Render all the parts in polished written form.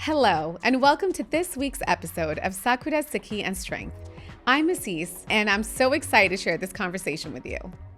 Hello, and welcome to this week's episode of Sakura, Sikhi, and Strength. I'm Assis, and I'm so excited to share this conversation with you.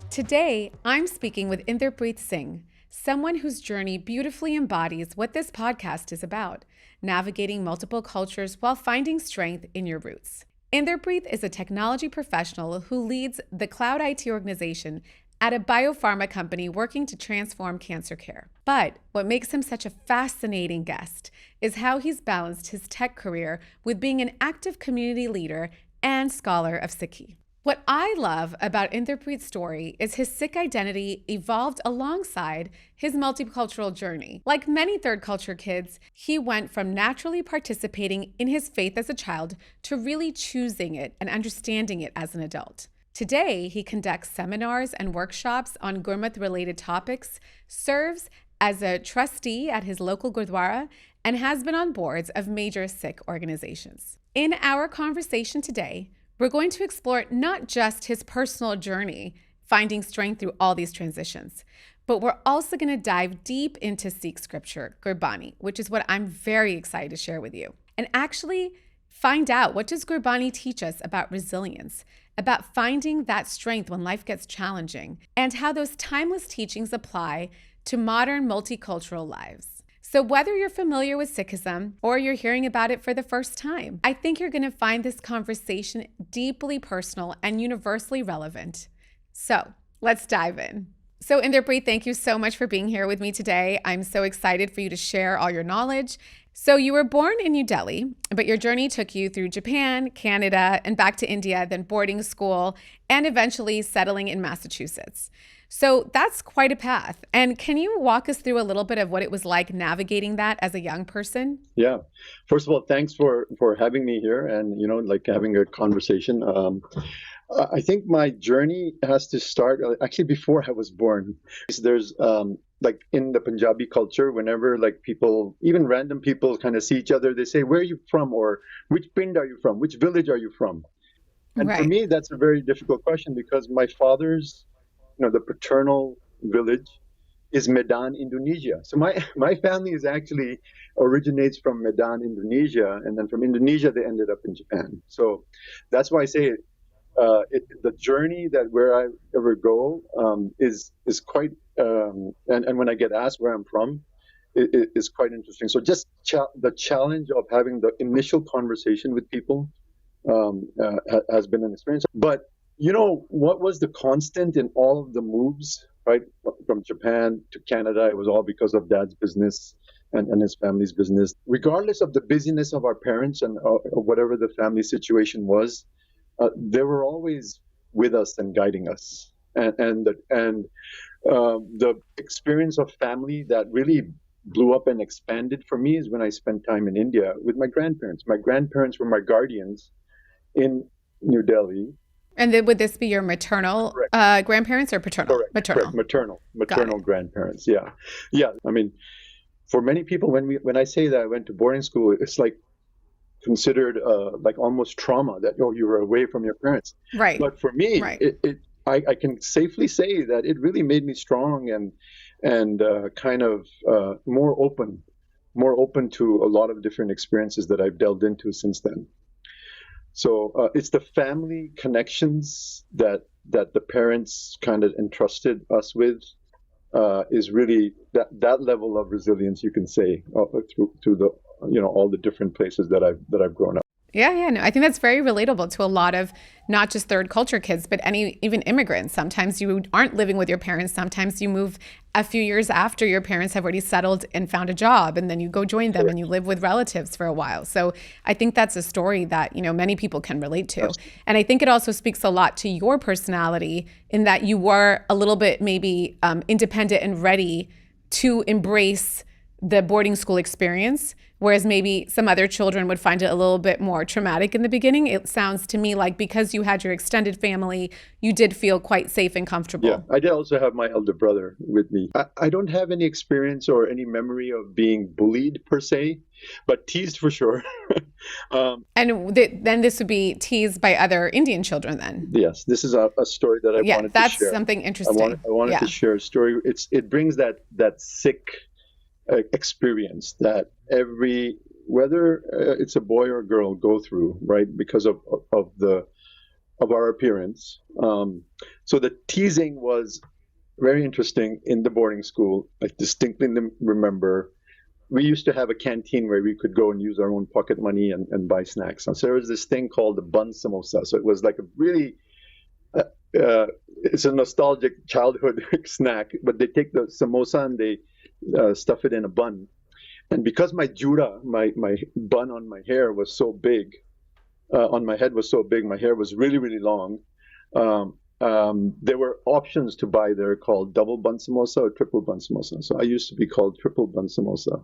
Today, I'm speaking with Inderpreet Singh, someone whose journey beautifully embodies what this podcast is about, navigating multiple cultures while finding strength in your roots. Inderpreet is a technology professional who leads the cloud IT organization at a biopharma company working to transform cancer care. But what makes him such a fascinating guest is how he's balanced his tech career with being an active community leader and scholar of Sikhi. What I love about Inderpreet's story is his Sikh identity evolved alongside his multicultural journey. Like many third culture kids, he went from naturally participating in his faith as a child to really choosing it and understanding it as an adult. Today, he conducts seminars and workshops on Gurmat-related topics, serves as a trustee at his local Gurdwara, and has been on boards of major Sikh organizations. In our conversation today, we're going to explore not just his personal journey, finding strength through all these transitions, but we're also going to dive deep into Sikh scripture, Gurbani, which is what I'm very excited to share with you, and actually find out, what does Gurbani teach us about resilience, about finding that strength when life gets challenging, and how those timeless teachings apply to modern multicultural lives. So whether you're familiar with Sikhism or you're hearing about it for the first time, I think you're going to find this conversation deeply personal and universally relevant. So let's dive in. So Inderpreet, thank you so much for being here with me today. I'm so excited for you to share all your knowledge. So you were born in New Delhi, but your journey took you through Japan, Canada, and back to India, then boarding school, and eventually settling in Massachusetts. So that's quite a path. And can you walk us through a little bit of what it was like navigating that as a young person? Yeah. First of all, thanks for having me here and, having a conversation. I think my journey has to start actually before I was born. There's in the Punjabi culture, whenever people, even random people kind of see each other, they say, "Where are you from?" or "Which pind are you from? Which village are you from?" And Right. For me, that's a very difficult question because my father's, the paternal village is Medan, Indonesia. So my family is actually originates from Medan, Indonesia, and then from Indonesia they ended up in Japan. So that's why I say the journey that where I ever go is quite and when I get asked where I'm from, it is quite interesting. So just the challenge of having the initial conversation with people has been an experience. But what was the constant in all of the moves, right? From Japan to Canada, it was all because of Dad's business and his family's business. Regardless of the busyness of our parents and whatever the family situation was, they were always with us and guiding us. And the experience of family that really blew up and expanded for me is when I spent time in India with my grandparents. My grandparents were my guardians in New Delhi. And then would this be your maternal grandparents or paternal? Correct. Maternal. Correct. Maternal grandparents. Yeah. I mean, for many people, when I say that I went to boarding school, it's considered almost trauma that you were away from your parents. Right. But for me, right. I can safely say that it really made me strong and kind of more open to a lot of different experiences that I've delved into since then. So it's the family connections that the parents kind of entrusted us with is really that level of resilience, you can say, through the all the different places that I've grown up. Yeah, no, I think that's very relatable to a lot of not just third culture kids, but even immigrants. Sometimes you aren't living with your parents. Sometimes you move a few years after your parents have already settled and found a job, and then you go join them and you live with relatives for a while. So I think that's a story that, many people can relate to. Absolutely. And I think it also speaks a lot to your personality in that you were a little bit maybe independent and ready to embrace the boarding school experience, whereas maybe some other children would find it a little bit more traumatic in the beginning. It sounds to me like because you had your extended family, you did feel quite safe and comfortable. Yeah, I did also have my elder brother with me. I don't have any experience or any memory of being bullied per se, but teased for sure. And then this would be teased by other Indian children then? Yes, this is a story that I wanted to share. Yeah, that's something interesting. I wanted to share a story. It brings that Sikh experience that every whether it's a boy or a girl, go through, right? Because of our appearance. So the teasing was very interesting in the boarding school. I distinctly remember we used to have a canteen where we could go and use our own pocket money and buy snacks. And so there was this thing called the Bun Samosa. So it was like a really, it's a nostalgic childhood snack, but they take the samosa and they stuff it in a bun. And because my jura, my bun on my hair was so big, on my head was so big, my hair was really, really long, there were options to buy there called double bun samosa or triple bun samosa. So I used to be called triple bun samosa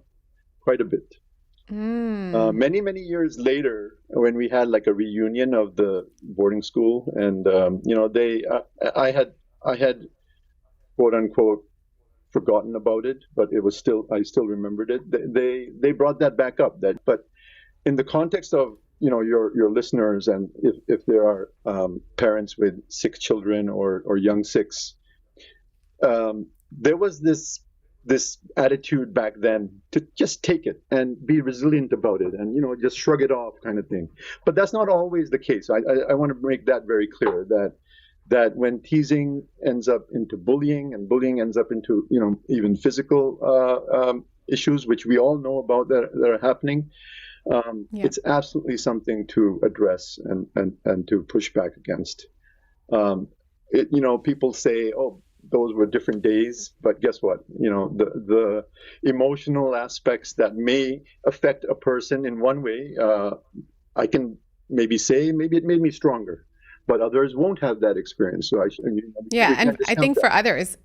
quite a bit. Many, many years later, when we had like a reunion of the boarding school, and I had quote unquote forgotten about it, but I still remembered it. They brought that back up. But in the context of your listeners, and if there are parents with Sikh children or young Sikhs, there was this attitude back then to just take it and be resilient about it, and just shrug it off, kind of thing. But that's not always the case. I want to make that very clear, that when teasing ends up into bullying, and bullying ends up into even physical issues, which we all know about that are happening. It's absolutely something to address and to push back against. People say, "Oh, those were different days," but guess what? The emotional aspects that may affect a person in one way, I can maybe say maybe it made me stronger, but others won't have that experience. So and I think for others,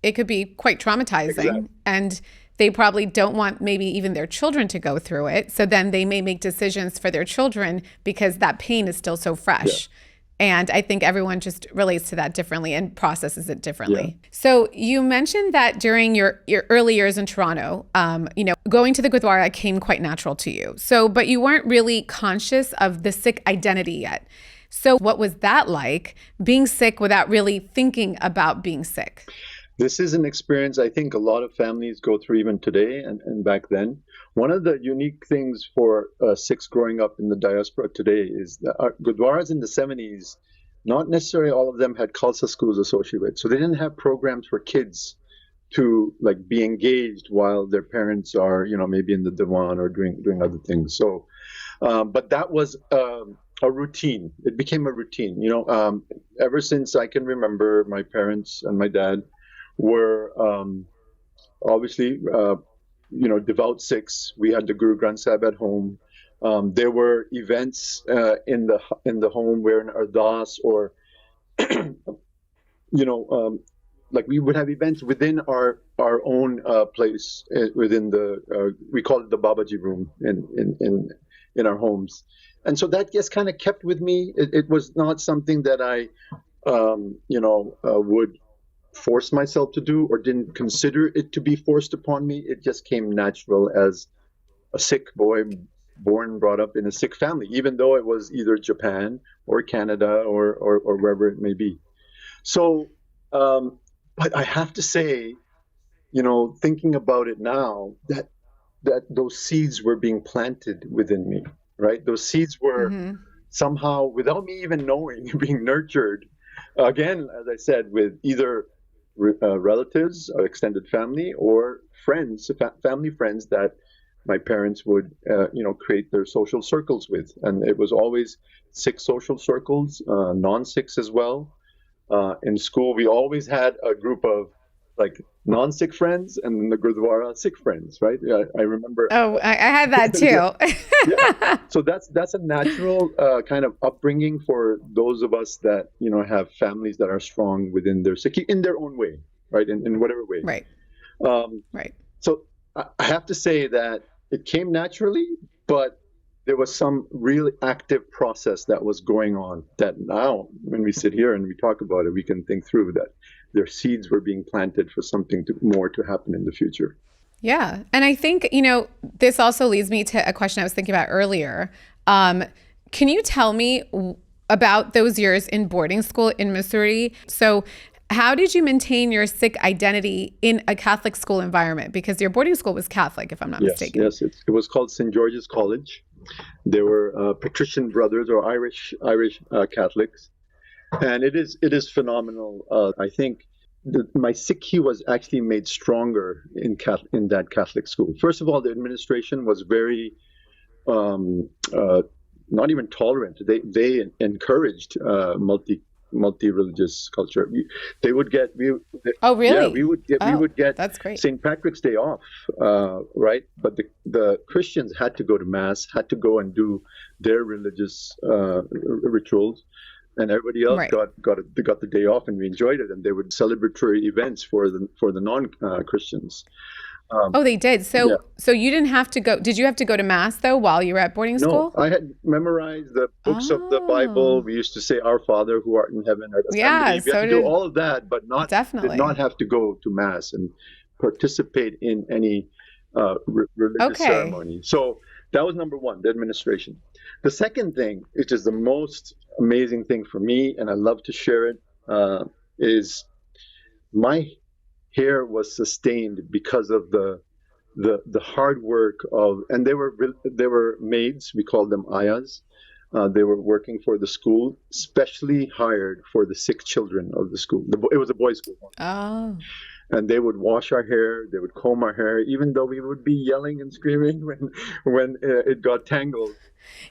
it could be quite traumatizing, Exactly. and they probably don't want maybe even their children to go through it. So then they may make decisions for their children because that pain is still so fresh. And I think everyone just relates to that differently and processes it differently. Yeah. So you mentioned that during your early years in Toronto, going to the Gurdwara came quite natural to you. So, but you weren't really conscious of the Sikh identity yet. So what was that like, being Sikh without really thinking about being Sikh? This is an experience I think a lot of families go through even today and back then. One of the unique things for Sikhs growing up in the diaspora today is that our Gurdwaras in the 70s, not necessarily all of them had Khalsa schools associated with. So they didn't have programs for kids to be engaged while their parents are, maybe in the Diwan or doing other things. So, but that was a routine. It became a routine. Ever since I can remember, my parents and my dad were obviously, devout Sikhs. We had the Guru Granth Sahib at home. There were events in the home where an ardas or, we would have events within our own place within we call it the Babaji room in our homes. And so that just kind of kept with me. It was not something that I, would force myself to do or didn't consider it to be forced upon me. It just came natural as a Sikh boy born and brought up in a Sikh family, even though it was either Japan or Canada or wherever it may be. So, but I have to say, thinking about it now, that those seeds were being planted within me, right? Those seeds were somehow, without me even knowing, being nurtured. Again, as I said, with either relatives, or extended family, or friends, family friends that my parents would, create their social circles with. And it was always Sikh social circles, non-Sikhs as well. In school, we always had a group of non-Sikh friends and then the Gurdwara Sikh friends, right? I remember. Oh, I had that too. Yeah. So that's a natural kind of upbringing for those of us that have families that are strong within their Sikh in their own way, right? In whatever way. Right. Right. So I have to say that it came naturally, but there was some really active process that was going on that now, when we sit here and we talk about it, we can think through that their seeds were being planted for something more to happen in the future. Yeah. And I think, this also leads me to a question I was thinking about earlier. Can you tell me about those years in boarding school in Missouri? So How did you maintain your Sikh identity in a Catholic school environment? Because your boarding school was Catholic, if I'm not mistaken. Yes. It was called St. George's College. They were patrician brothers or Irish Catholics, and it is phenomenal. I think my Sikhi was actually made stronger in that Catholic school. First of all, the administration was very not even tolerant. They encouraged multi-religious culture. They would get oh really? Yeah, we would get that's great. St. Patrick's Day off, right? But the Christians had to go to mass, had to go and do their religious rituals, and everybody else got the day off, and we enjoyed it. And they would celebratory events for the non Christians. Oh, they did. So you didn't have to go. Did you have to go to mass though while you were at boarding school? No, I had memorized the books of the Bible. We used to say, "Our Father who art in heaven." We had to do all of that, but did not have to go to mass and participate in any religious ceremony. So that was number one, the administration. The second thing, which is the most amazing thing for me, and I love to share it, is my hair was sustained because of the hard work of, and they were maids. We called them ayahs. They were working for the school, specially hired for the Sikh children of the school. It was a boys' school. Oh. And they would wash our hair. They would comb our hair, even though we would be yelling and screaming when it got tangled.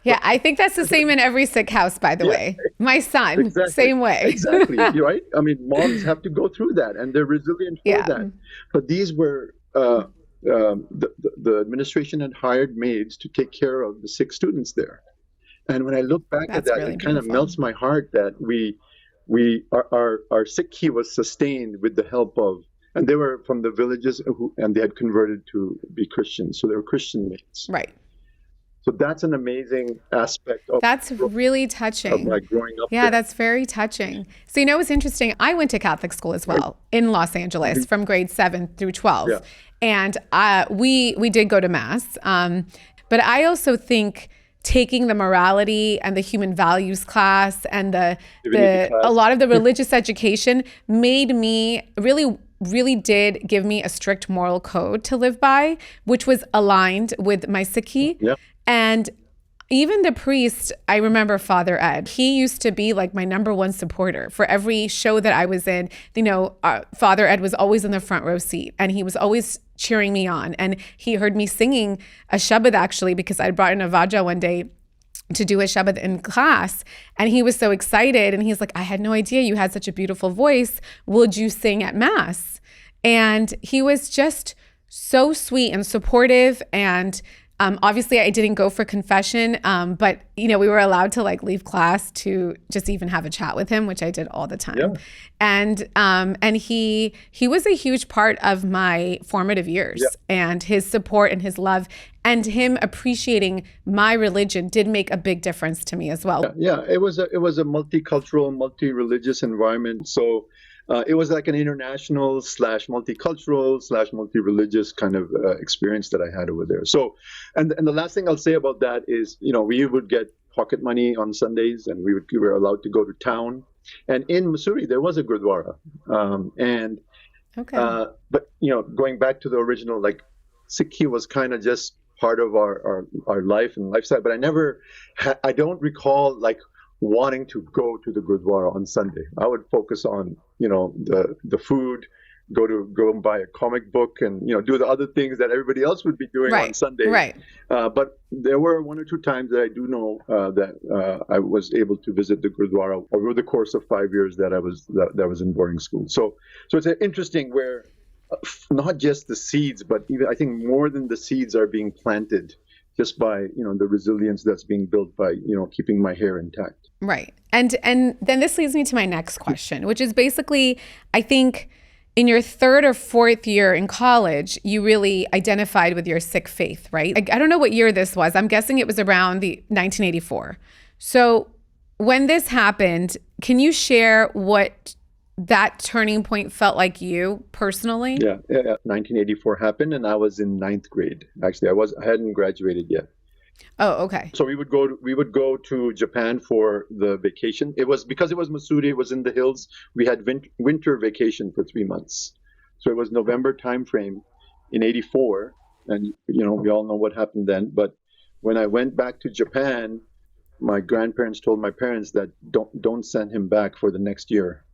Yeah, I think that's the same in every Sikh house, by the way. My son, same way. Exactly, right? I mean, moms have to go through that, and they're resilient for that. But these were, the administration had hired maids to take care of the Sikh students there. And when I look back at that, it kind of melts my heart that our Sikhi was sustained with the help of, and they were from the villages and they had converted to be Christians. So they were Christian maids. Right. So that's an amazing aspect of that's really touching. Of my growing up. Yeah, that's very touching. So it's interesting. I went to Catholic school as well in Los Angeles from grade 7 through 12. Yeah. And we did go to mass. But I also think taking the morality and the human values class and a lot of the religious education made me really did give me a strict moral code to live by, which was aligned with my Sikhi. Yeah. And even the priest, I remember Father Ed, he used to be like my number one supporter for every show that I was in. Father Ed was always in the front row seat and he was always cheering me on. And he heard me singing a Shabad actually, because I brought in a Vaja one day to do a Shabad in class. And he was so excited. And he's like, I had no idea you had such a beautiful voice. Would you sing at mass? And he was just so sweet and supportive. And obviously I didn't go for confession, but we were allowed to leave class to just even have a chat with him, which I did all the time. Yeah. And he was a huge part of my formative years. Yeah. And his support and his love and him appreciating my religion did make a big difference to me as well. Yeah, it was a multicultural, multi-religious environment. So it was like an international / multicultural / multi-religious kind of experience that I had over there. So, and the last thing I'll say about that is, we would get pocket money on Sundays, and we were allowed to go to town. And in Mussoorie, there was a Gurdwara. But going back to the original, Sikhi was kind of just part of our life and lifestyle. But I don't recall wanting to go to the Gurdwara on Sunday. I would focus on, the food, go and buy a comic book and, do the other things that everybody else would be doing on Sunday. Right. But there were one or two times that I do know that I was able to visit the Gurdwara over the course of 5 years that I was in boarding school. So it's interesting where not just the seeds, but even I think more than the seeds are being planted just by, the resilience that's being built by, keeping my hair intact. Right. And then this leads me to my next question, which is basically, I think in your third or fourth year in college, you really identified with your Sikh faith, right? I don't know what year this was. I'm guessing it was around the 1984. So when this happened, can you share what that turning point felt like you personally? Yeah. 1984 happened and I was in ninth grade. Actually, I hadn't graduated yet. Oh, okay. So we would go to Japan for the vacation. It was because it was Missouri, it was in the hills. We had winter vacation for 3 months. So it was November timeframe in '84, and we all know what happened then. But when I went back to Japan, my grandparents told my parents that don't send him back for the next year.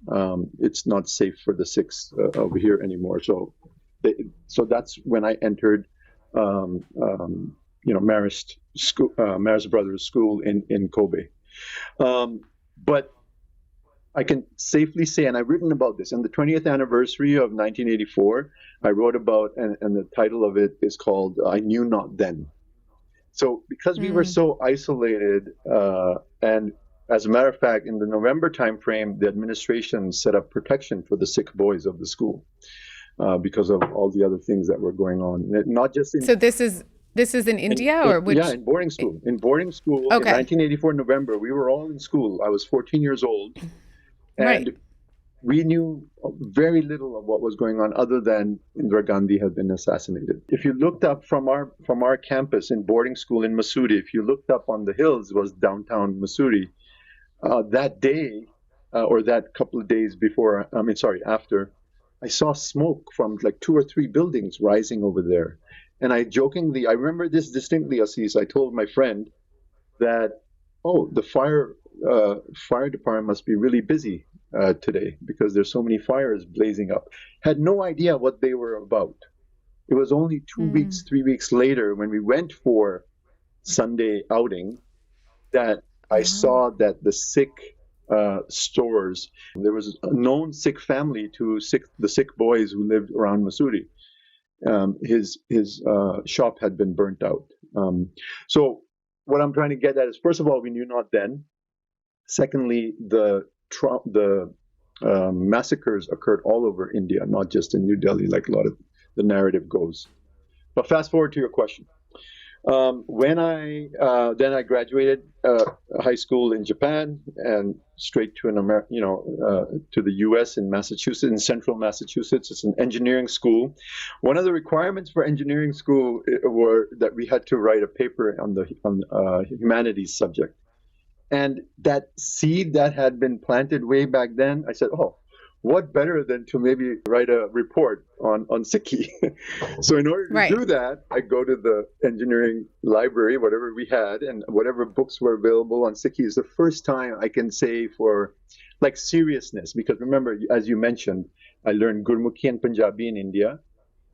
It's not safe for the Sikhs over here anymore. So that's when I entered Marist school, Marist Brothers School in Kobe. But I can safely say, and I've written about this, on the 20th anniversary of 1984, I wrote about, and the title of it is called I Knew Not Then. So because we were so isolated, and as a matter of fact, in the November timeframe, the administration set up protection for the Sikh boys of the school because of all the other things that were going on. Not just in, So this is in India, or which? Yeah, in boarding school. In boarding school in 1984 November, we were all in school. I was 14 years old, and Right. we knew very little of what was going on other than Indira Gandhi had been assassinated. If you looked up from our campus in boarding school in Missouri, if you looked up on the hills, it was downtown Missouri. That day, or that couple of days before, after, I saw smoke from like 2 or 3 buildings rising over there. And I remember this distinctly, Assis. I told my friend that, oh, the fire department must be really busy today because there's so many fires blazing up. Had no idea what they were about. It was only 2 weeks, 3 weeks later when we went for Sunday outing that I saw that the Sikh stores, there was a known Sikh family to the Sikh boys who lived around Missouri. His shop had been burnt out. So what I'm trying to get at is, first of all, we knew not then. Secondly, the massacres occurred all over India, not just in New Delhi, like a lot of the narrative goes. But fast forward to your question. When I graduated high school in Japan and straight to to the U.S. in Massachusetts, in central Massachusetts. It's an engineering school. One of the requirements for engineering school were that we had to write a paper on the humanities subject. And that seed that had been planted way back then, I said, oh, what better than to maybe write a report on Sikhi? So in order to do that, I go to the engineering library, whatever we had, and whatever books were available on Sikhi. Is the first time I can say for like seriousness, because remember, as you mentioned, I learned Gurmukhi and Punjabi in India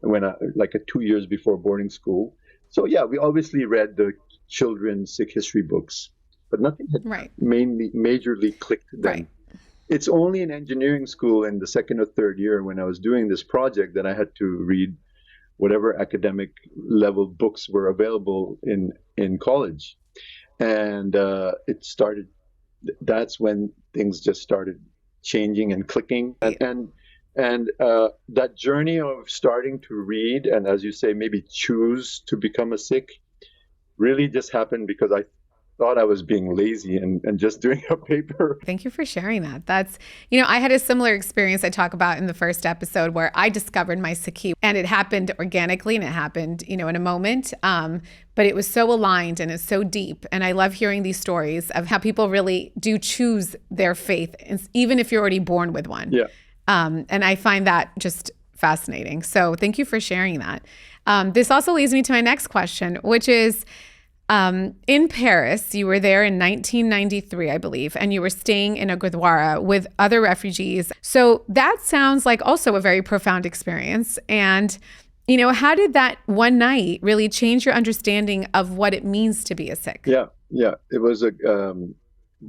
when 2 years before boarding school. So yeah, we obviously read the children's Sikh history books, but nothing had majorly clicked then. Right. It's only in engineering school in the second or third year when I was doing this project that I had to read whatever academic level books were available in college. And that's when things just started changing and clicking. And that journey of starting to read and, as you say, maybe choose to become a Sikh really just happened because I thought I was being lazy and just doing a paper. Thank you for sharing that. That's, I had a similar experience I talk about in the first episode where I discovered my Sikhi, and it happened organically and it happened, in a moment. But it was so aligned and it's so deep. And I love hearing these stories of how people really do choose their faith, even if you're already born with one. Yeah. And I find that just fascinating. So thank you for sharing that. This also leads me to my next question, which is, in Paris, you were there in 1993, I believe, and you were staying in a gurdwara with other refugees. So that sounds like also a very profound experience. And, how did that one night really change your understanding of what it means to be a Sikh? Yeah. It was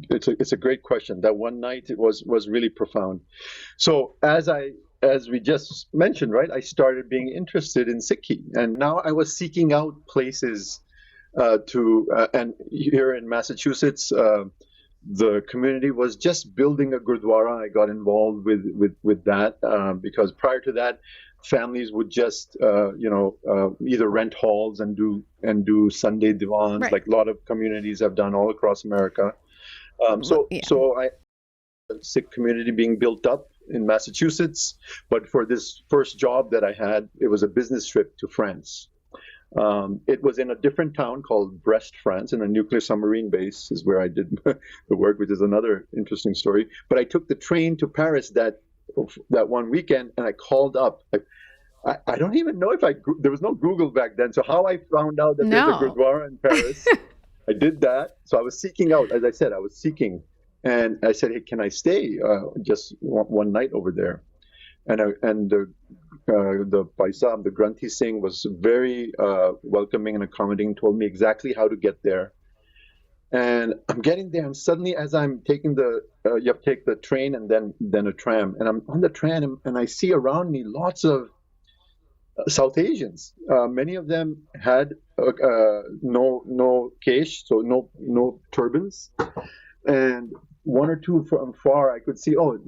it's a great question. That one night, it was really profound. So as we just mentioned, right, I started being interested in Sikhi, and now I was seeking out places and here in Massachusetts, the community was just building a gurdwara. I got involved with that because prior to that, families would just either rent halls and do Sunday divans, like a lot of communities have done all across America. So I Sikh community being built up in Massachusetts, but for this first job that I had, it was a business trip to France. It was in a different town called Brest, France, in a nuclear submarine base is where I did the work, which is another interesting story. But I took the train to Paris that one weekend, and I called up. I don't even know if there was no Google back then. So how I found out that there's a Gurdwara in Paris, I did that. So I was seeking out, as I said, I was seeking. And I said, hey, can I stay just one night over there? And the Paisa, the Granthi Singh, was very welcoming and accommodating, told me exactly how to get there. And I'm getting there, and suddenly, as I'm taking you have to take the train and then a tram, and I'm on the tram, and I see around me lots of South Asians. Many of them had no kesh, so no turbans, and one or two from far I could see. Oh,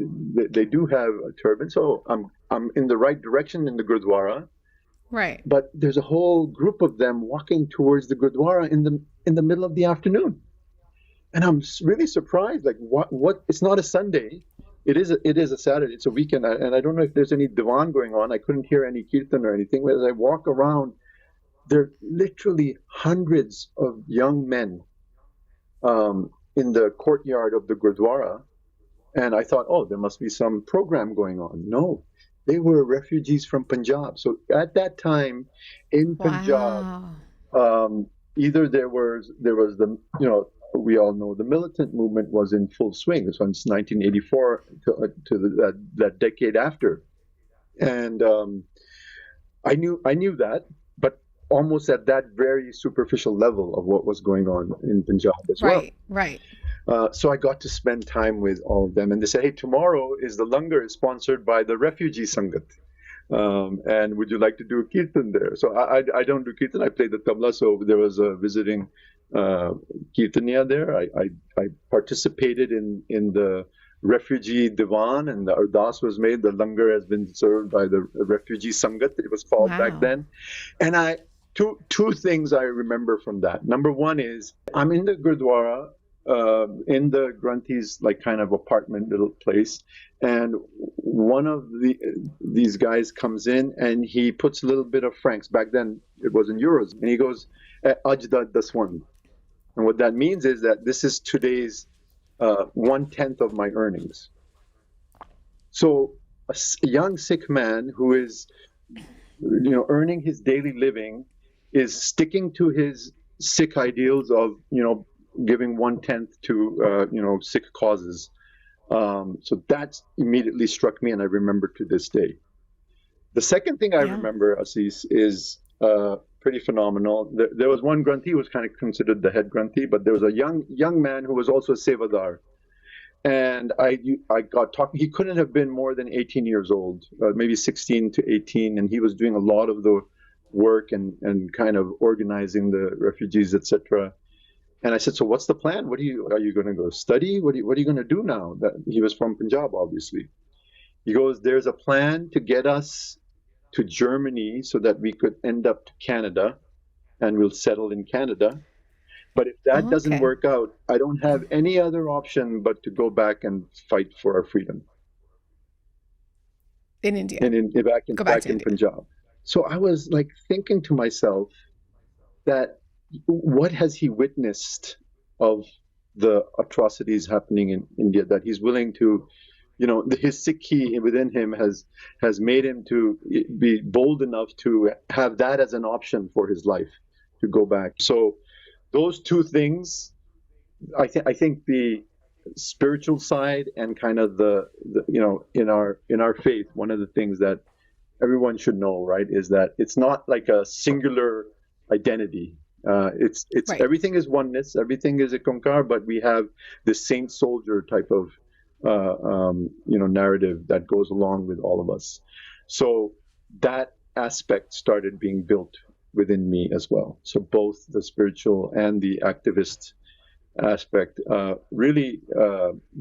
they do have a turban. So I'm in the right direction in the Gurdwara. Right. But there's a whole group of them walking towards the Gurdwara in the middle of the afternoon, and I'm really surprised. Like what? It's not a Sunday. It is a Saturday. It's a weekend, and I don't know if there's any divan going on. I couldn't hear any kirtan or anything. But as I walk around, there are literally hundreds of young men in the courtyard of the Gurdwara, and I thought, oh, there must be some program going on. No, they were refugees from Punjab. So at that time, in Punjab, either there was the we all know the militant movement was in full swing. So it's 1984 to that decade after, and I knew that, but almost at that very superficial level of what was going on in Punjab as well. Right. So I got to spend time with all of them, and they said, "Hey, tomorrow is the langar is sponsored by the Refugee Sangat, and would you like to do a kirtan there?" So I don't do kirtan. I play the tabla. So there was a visiting kirtaniya there. I participated in the refugee divan, and the ardas was made. The langar has been served by the Refugee Sangat, it was called back then. And two things I remember from that. Number one is I'm in the Gurdwara, in the Granthi's like kind of apartment little place, and one of these guys comes in and he puts a little bit of francs. Back then it was in euros, and he goes, "Ajda daswan," and what that means is that this is today's 1/10 of my earnings. So a young Sikh man who is earning his daily living is sticking to his Sikh ideals of giving 1/10 to Sikh causes. So that immediately struck me, and I remember to this day. The second thing I remember, Assis, is pretty phenomenal. There was one Granthi who was kind of considered the head Granthi, but there was a young man who was also a Sevadar. And I got talking. He couldn't have been more than 18 years old, maybe 16 to 18, and he was doing a lot of the work and kind of organizing the refugees, etc. And I said, "So what's the plan? Are you going to go study? What are you going to do now?" That he was from Punjab, obviously. He goes, "There's a plan to get us to Germany so that we could end up to Canada, and we'll settle in Canada. But if that doesn't work out, I don't have any other option but to go back and fight for our freedom." In India. And back in Punjab. So I was like thinking to myself that what has he witnessed of the atrocities happening in India, that he's willing to, his Sikhi within him has made him to be bold enough to have that as an option for his life, to go back. So those two things, I think the spiritual side and kind of the in our faith, one of the things that everyone should know, right, is that it's not like a singular identity. It's right. Everything is oneness, everything is a Ekankar, but we have this saint soldier type of narrative that goes along with all of us. So that aspect started being built within me as well. So both the spiritual and the activist aspect really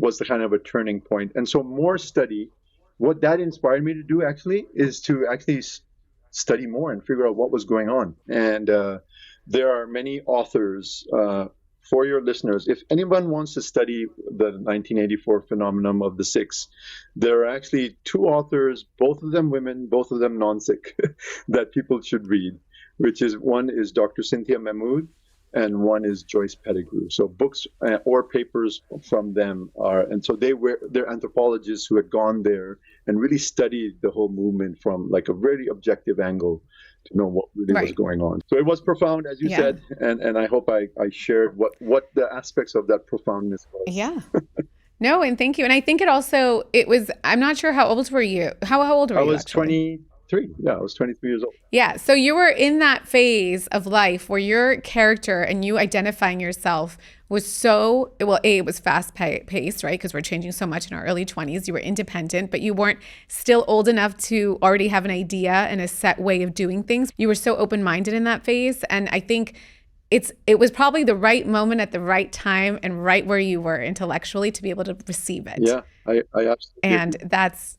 was the kind of a turning point. And so more study, what that inspired me to do actually is to actually study more and figure out what was going on. And there are many authors, for your listeners, if anyone wants to study the 1984 phenomenon of the Sikhs, there are actually two authors, both of them women, both of them non-Sikh, that people should read. which is one is Dr. Cynthia Mahmood and one is Joyce Pettigrew. So books or papers from them are, and so they're anthropologists who had gone there and really studied the whole movement from like a very objective angle to know what really was going on. So it was profound, as you said, and I hope I shared what the aspects of that profoundness was. Yeah. No, and thank you. And I think it was, I'm not sure how old were you? How old were you? I was 23. Yeah, I was 23 years old. Yeah. So you were in that phase of life where your character and you identifying yourself was so, well, it was fast paced, right? Because we're changing so much in our early 20s. You were independent, but you weren't still old enough to already have an idea and a set way of doing things. You were so open-minded in that phase. And I think it was probably the right moment at the right time and right where you were intellectually to be able to receive it. Yeah, I absolutely And agree. that's,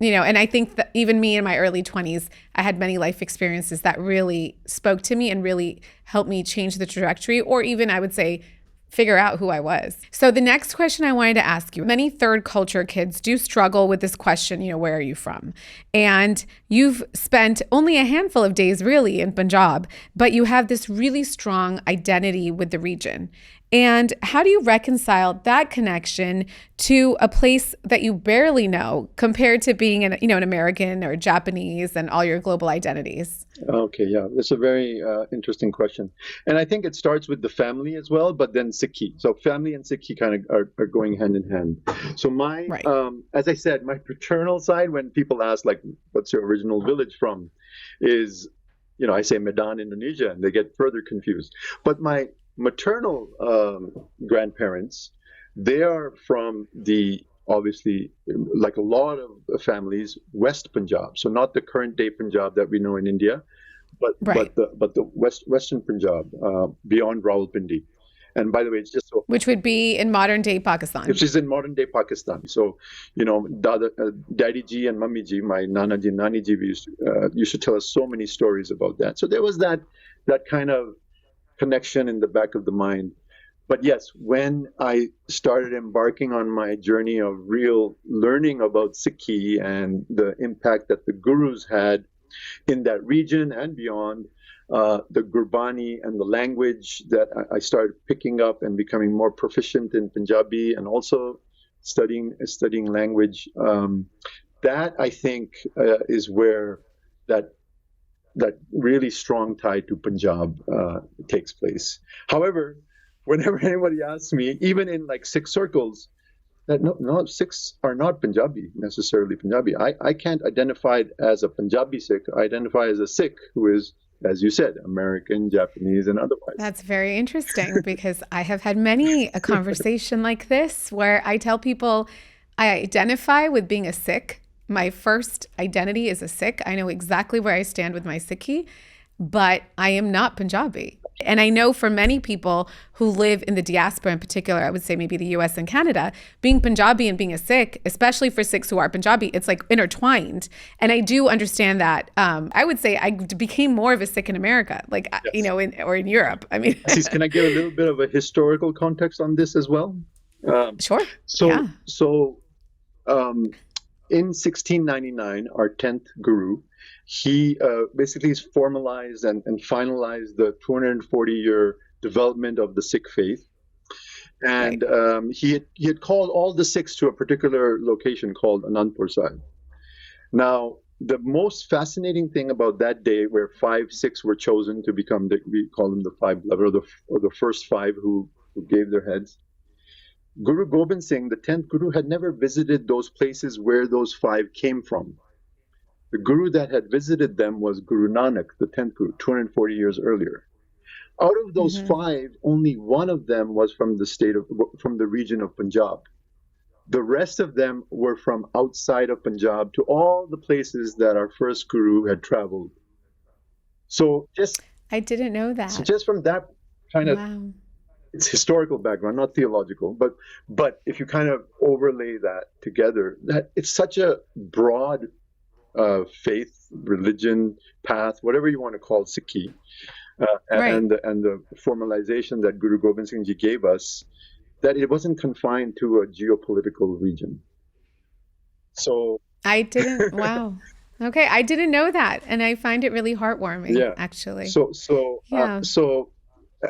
and I think that even me in my early 20s, I had many life experiences that really spoke to me and really helped me change the trajectory, or even I would say figure out who I was. So the next question I wanted to ask you, many third culture kids do struggle with this question, where are you from? And you've spent only a handful of days really in Punjab, but you have this really strong identity with the region. And how do you reconcile that connection to a place that you barely know compared to being an American or Japanese and all your global identities? Okay, yeah, it's a very interesting question. And I think it starts with the family as well, but then Sikhi. So family and Sikhi kind of are going hand in hand. So as I said, my paternal side, when people ask, like, what's your original village from, is, I say Medan, Indonesia, and they get further confused. But my maternal grandparents, they are from obviously, like a lot of families, West Punjab. So not the current day Punjab that we know in India, but the Western Punjab, beyond Rawalpindi. And by the way, it's just so, which would be in modern day Pakistan. Which is in modern day Pakistan. So, Daddy ji and Mummy ji, my Nana ji, Nani ji, used to tell us so many stories about that. So there was that kind of connection in the back of the mind. But yes, when I started embarking on my journey of real learning about Sikhi and the impact that the gurus had in that region and beyond, the Gurbani and the language that I started picking up and becoming more proficient in Punjabi and also studying language, that I think is where that really strong tie to Punjab takes place. However, whenever anybody asks me, even in like Sikh circles, that no, Sikhs are not necessarily Punjabi. I can't identify as a Punjabi Sikh. I identify as a Sikh who is, as you said, American, Japanese, and otherwise. That's very interesting because I have had a conversation like this where I tell people I identify with being a Sikh. My first identity is a Sikh. I know exactly where I stand with my Sikhi, but I am not Punjabi. And I know for many people who live in the diaspora in particular, I would say maybe the US and Canada, being Punjabi and being a Sikh, especially for Sikhs who are Punjabi, it's like intertwined. And I do understand that. I would say I became more of a Sikh in America, like, yes. Or in Europe. I mean, can I give a little bit of a historical context on this as well? Sure. In 1699, our 10th guru, he basically formalized and finalized the 240-year development of the Sikh faith. And he had called all the Sikhs to a particular location called Anandpur Sahib. Now, the most fascinating thing about that day, where 5 Sikhs were chosen to become, we call them the 5 Beloved, or the first 5 who gave their heads, Guru Gobind Singh, the 10th Guru, had never visited those places where those 5 came from. The Guru that had visited them was Guru Nanak, the 10th Guru, 240 years earlier. Out of those 5, only one of them was from the region of Punjab. The rest of them were from outside of Punjab to all the places that our first Guru had traveled. So I didn't know that. So just from that kind of... Wow. It's historical background, not theological, but if you kind of overlay that together, that it's such a broad faith, religion, path, whatever you want to call Sikhi, and the formalization that Guru Gobind Singh Ji gave us, that it wasn't confined to a geopolitical region. So I didn't. Wow. Okay, I didn't know that, and I find it really heartwarming, Yeah. actually. So so uh, Yeah. so,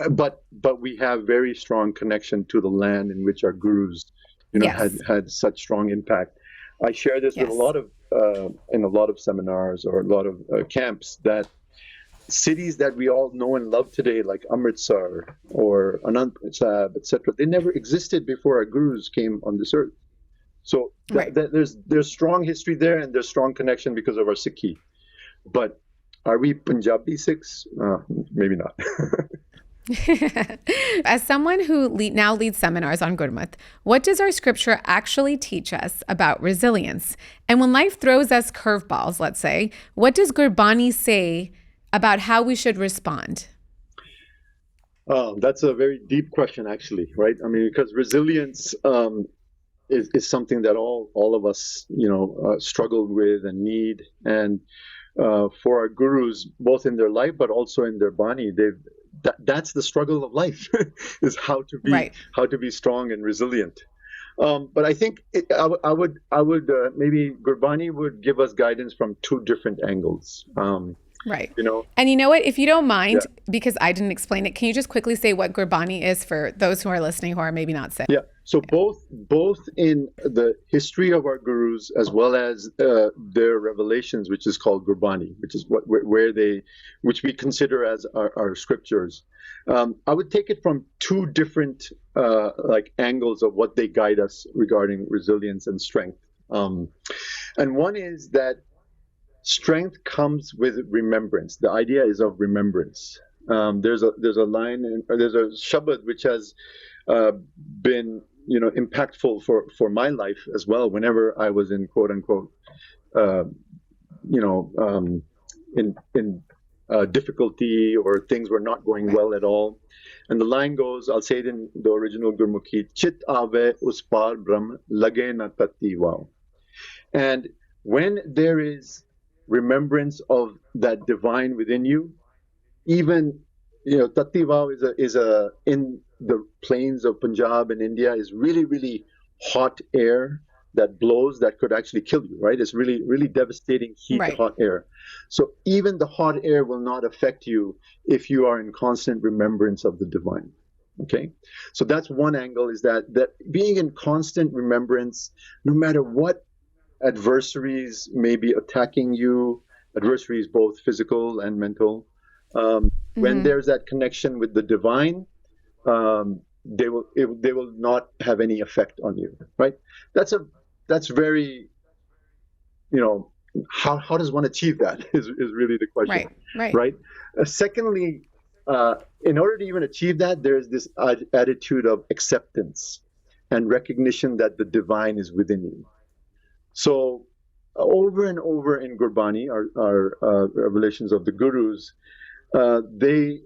but we have very strong connection to the land in which our gurus, Yes. had such strong impact. I share this with a Yes. lot of in a lot of seminars or a lot of camps, that cities that we all know and love today, like Amritsar or Anandpur Sahib, etc., they never existed before our gurus came on this earth. So Right. there's strong history there, and there's strong connection because of our Sikhi. But are we Punjabi Sikhs? Maybe not. As someone who now leads seminars on Gurmat, what does our scripture actually teach us about resilience? And when life throws us curveballs, let's say, what does Gurbani say about how we should respond? That's a very deep question, actually, right? I mean, because resilience is something that all of us, struggle with and need. And for our gurus, both in their life but also in their bani, that's the struggle of life, is Right. how to be strong and resilient. But I think I would maybe Gurbani would give us guidance from two different angles. Right. You know, And you know what? If you don't mind, yeah. because I didn't explain it, can you just quickly say what Gurbani is for those who are listening who are maybe not Sikh? Yeah. So both in the history of our gurus as well as their revelations, which is called Gurbani, which is which we consider as our scriptures. I would take it from two different like angles of what they guide us regarding resilience and strength. And one is that strength comes with remembrance. The idea is of remembrance. There's a line, or there's a shabad which has been impactful for my life as well. Whenever I was in quote unquote uh, in difficulty, or things were not going Right. well at all, and the line goes, I'll say it in the original Gurmukhi: Chit ave us par brahm lage na tati wow. And when there is remembrance of that divine within you, even Tatti Vav is a in the plains of Punjab in India, is really, really hot air that blows that could actually kill you, right? It's really, really devastating heat, Right. hot air. So even the hot air will not affect you if you are in constant remembrance of the divine. Okay, so that's one angle, is that being in constant remembrance, no matter what adversaries may be attacking you, adversaries both physical and mental, when Mm-hmm. there's that connection with the divine, they will not have any effect on you, right? That's very, how does one achieve that is really the question, Right. Right. right? Secondly, in order to even achieve that, there's this attitude of acceptance and recognition that the divine is within you. So over and over in Gurbani, our revelations of the gurus, they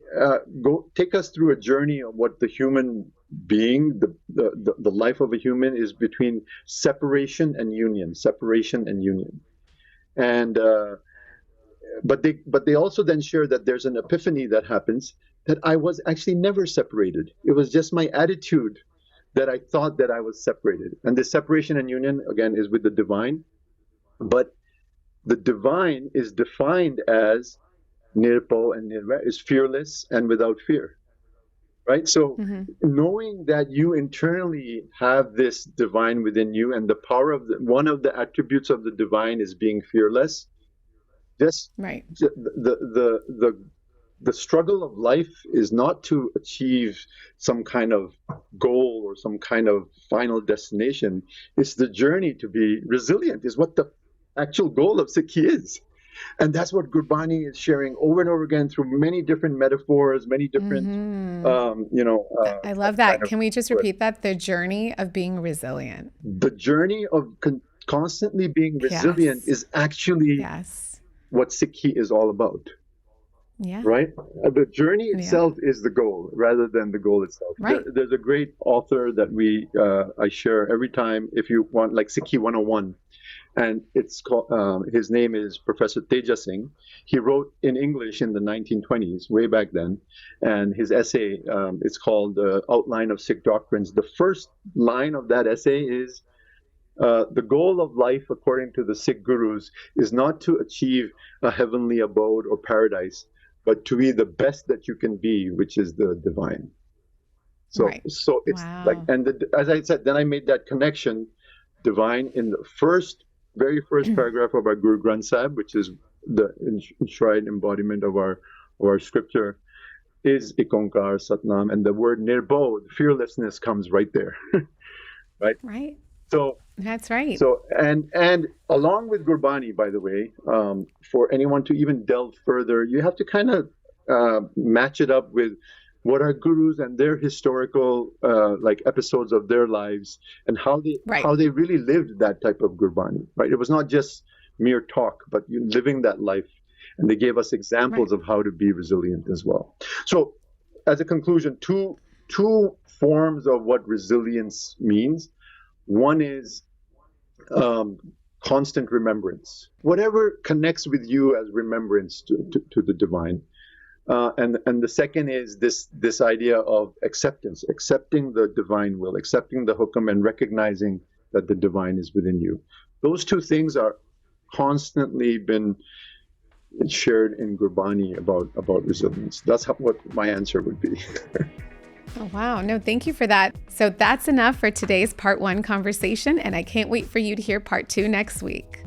go take us through a journey of what the human being, the life of a human, is between separation and union, and but they also then share that there's an epiphany that happens, that I was actually never separated. It was just my attitude that I thought that I was separated, and this separation and union again is with the divine, but the divine is defined as Nirpo, and Nirva is fearless and without fear, right? So Mm-hmm. knowing that you internally have this divine within you, and the power of one of the attributes of the divine is being fearless. Just Right. the struggle of life is not to achieve some kind of goal or some kind of final destination. It's the journey to be resilient, is what the actual goal of Sikhi is. And that's what Gurbani is sharing over and over again through many different metaphors, many different, Mm-hmm. I love kind that. of. Can we just repeat that? The journey of being resilient. The journey of constantly being resilient Yes. is actually Yes. what Sikhi is all about, Yeah. right? The journey Yeah. itself is the goal rather than the goal itself. Right. There's a great author that I share every time, if you want, like Sikhi 101. And it's called, his name is Professor Teja Singh. He wrote in English in the 1920s, way back then, and his essay, it's called Outline of Sikh Doctrines. The first line of that essay is, The goal of life, according to the Sikh gurus, is not to achieve a heavenly abode or paradise, but to be the best that you can be, which is the divine. So, Right. so it's like, Wow. and as I said, then I made that connection. Divine in the very first paragraph of our Guru Granth Sahib, which is the enshrined embodiment of our scripture, is Ikonkar Satnam, and the word Nirbodh, fearlessness, comes right there, right? Right. So, That's right. and along with Gurbani, by the way, for anyone to even delve further, you have to kind of match it up with what are gurus and their historical like episodes of their lives and how Right. they really lived that type of Gurbani, right? It was not just mere talk, but you living that life, and they gave us examples Right. of how to be resilient as well. So, as a conclusion, two forms of what resilience means. One is constant remembrance, whatever connects with you as remembrance to the divine. And the second is this idea of accepting the divine will, accepting the hukam, and recognizing that the divine is within you. Those two things are constantly been shared in Gurbani about resilience. That's what my answer would be. Oh, wow. No, thank you for that. So that's enough for today's part 1 conversation, and I can't wait for you to hear part 2 next week.